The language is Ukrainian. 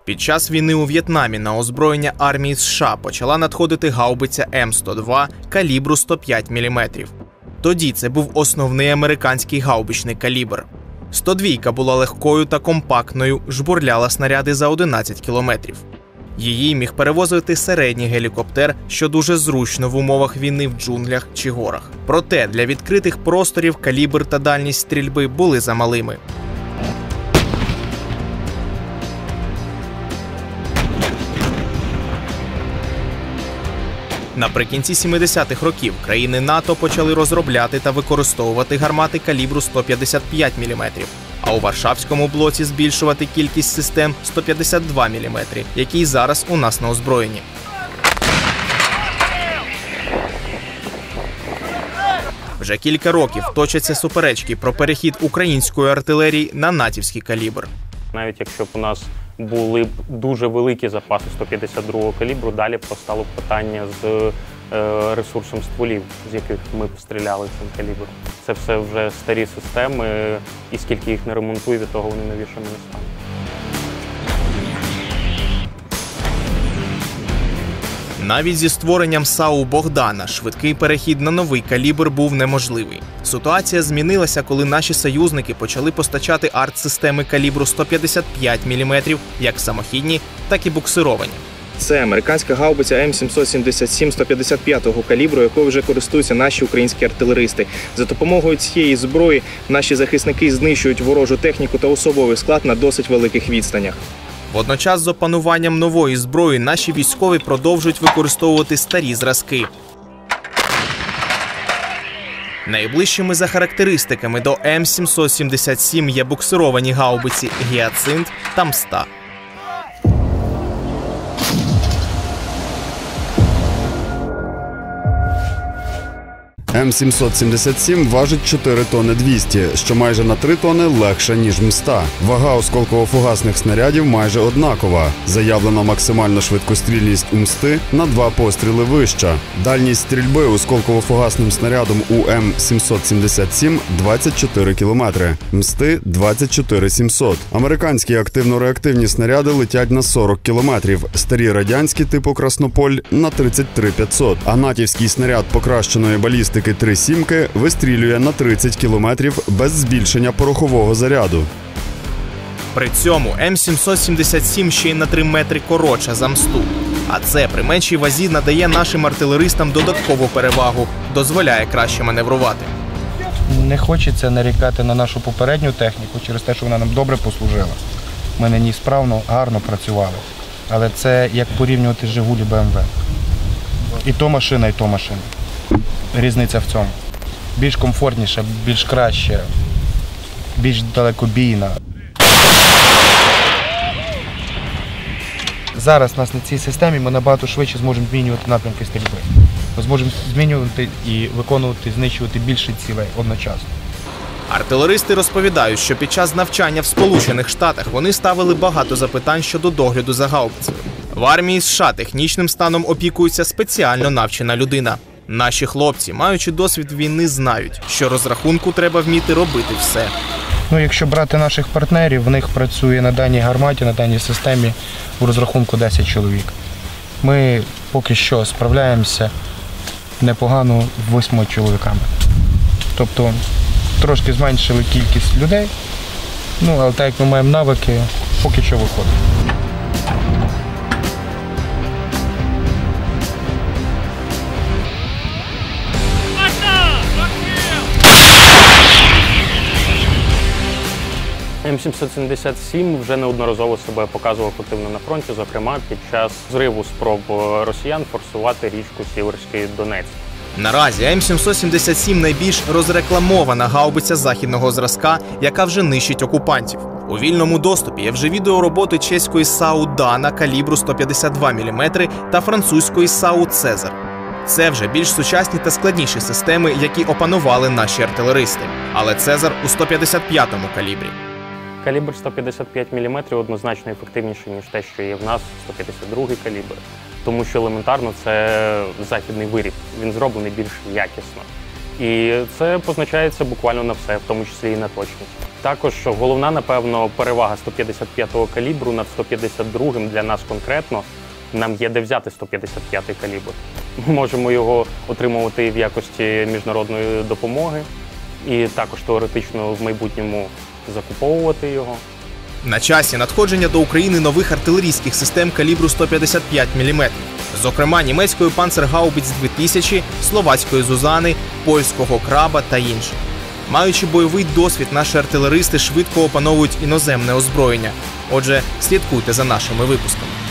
Під час війни у В'єтнамі на озброєння армії США почала надходити гаубиця М102 калібру 105 мм. Тоді це був основний американський гаубичний калібр. 102 була легкою та компактною, жбурляла снаряди за 11 кілометрів. Її міг перевозити середній гелікоптер, що дуже зручно в умовах війни в джунглях чи горах. Проте для відкритих просторів калібр та дальність стрільби були замалими. Наприкінці 70-х років країни НАТО почали розробляти та використовувати гармати калібру 155 мм, а у Варшавському блоці збільшувати кількість систем 152 мм, які зараз у нас на озброєнні. Вже кілька років точаться суперечки про перехід української артилерії на натівський калібр. Навіть якщо б у нас були б дуже великі запаси 152-го калібру, далі постало б питання з ресурсом стволів, з яких ми б стріляли цим калібром. Це все вже старі системи, і скільки їх не ремонтує, від того вони новішими не стануть. Навіть зі створенням САУ «Богдана» швидкий перехід на новий калібр був неможливий. Ситуація змінилася, коли наші союзники почали постачати арт-системи калібру 155 мм, як самохідні, так і буксировані. Це американська гаубиця М777 155-го калібру, якою вже користуються наші українські артилеристи. За допомогою цієї зброї наші захисники знищують ворожу техніку та особовий склад на досить великих відстанях. Водночас з опануванням нової зброї наші військові продовжують використовувати старі зразки. Найближчими за характеристиками до М777 є буксировані гаубиці «Гіацинт» та «Мста». М777 важить 4 тонни 200, що майже на 3 тонни легше, ніж «Мста». Вага осколково-фугасних снарядів майже однакова. Заявлена максимальна швидкострільність у «Мсти» на 2 постріли вища. Дальність стрільби осколково-фугасним снарядом у М777 – 24 кілометри, «Мсти» – 24 700. Американські активно-реактивні снаряди летять на 40 кілометрів, старі радянські типу «Краснополь» – на 33 500, а натівський снаряд покращеної балістики 3 сімки вистрілює на 30 кілометрів без збільшення порохового заряду. При цьому М777 ще й на 3 метри коротша за «Мсту». А це при меншій вазі надає нашим артилеристам додаткову перевагу, дозволяє краще маневрувати. Не хочеться нарікати на нашу попередню техніку через те, що вона нам добре послужила. Ми на ній справно, гарно працювали. Але це як порівнювати «Жигулі» БМВ. І то машина, і то машина. Різниця в цьому. Більш комфортніша, більш краща, більш далекобійна. Зараз у нас на цій системі ми набагато швидше зможемо змінювати напрямки стрільби. Ми зможемо змінювати і виконувати, знищувати більше цілей одночасно. Артилеристи розповідають, що під час навчання в Сполучених Штатах вони ставили багато запитань щодо догляду за гаубицею. В армії США технічним станом опікується спеціально навчена людина. Наші хлопці, маючи досвід війни, знають, що розрахунку треба вміти робити все. Якщо брати наших партнерів, в них працює на даній гарматі, на даній системі у розрахунку 10 чоловік. Ми поки що справляємося непогано 8 чоловіками. Тобто трошки зменшили кількість людей, але так як ми маємо навики, поки що виходить. М777 вже неодноразово себе показував активно на фронті, зокрема під час зриву спроб росіян форсувати річку Сіверський Донець. Наразі М777 найбільш розрекламована гаубиця західного зразка, яка вже нищить окупантів. У вільному доступі є вже відеороботи чеської САУ «Дана» калібру 152 мм та французької САУ «Цезар». Це вже більш сучасні та складніші системи, які опанували наші артилеристи. Але «Цезар» у 155-му калібрі. Калібр 155 мм однозначно ефективніший, ніж те, що є в нас, 152-й калібр. Тому що елементарно це західний виріб, він зроблений більш якісно. І це позначається буквально на все, в тому числі і на точність. Також головна, напевно, перевага 155-го калібру над 152-м для нас конкретно, нам є де взяти 155-й калібр. Ми можемо його отримувати в якості міжнародної допомоги і також теоретично в майбутньому закуповувати його. На часі надходження до України нових артилерійських систем калібру 155 мм. Зокрема, німецької Панцергаубіц 2000, словацької Зузани, польського Краба та інших. Маючи бойовий досвід, наші артилеристи швидко опановують іноземне озброєння. Отже, слідкуйте за нашими випусками.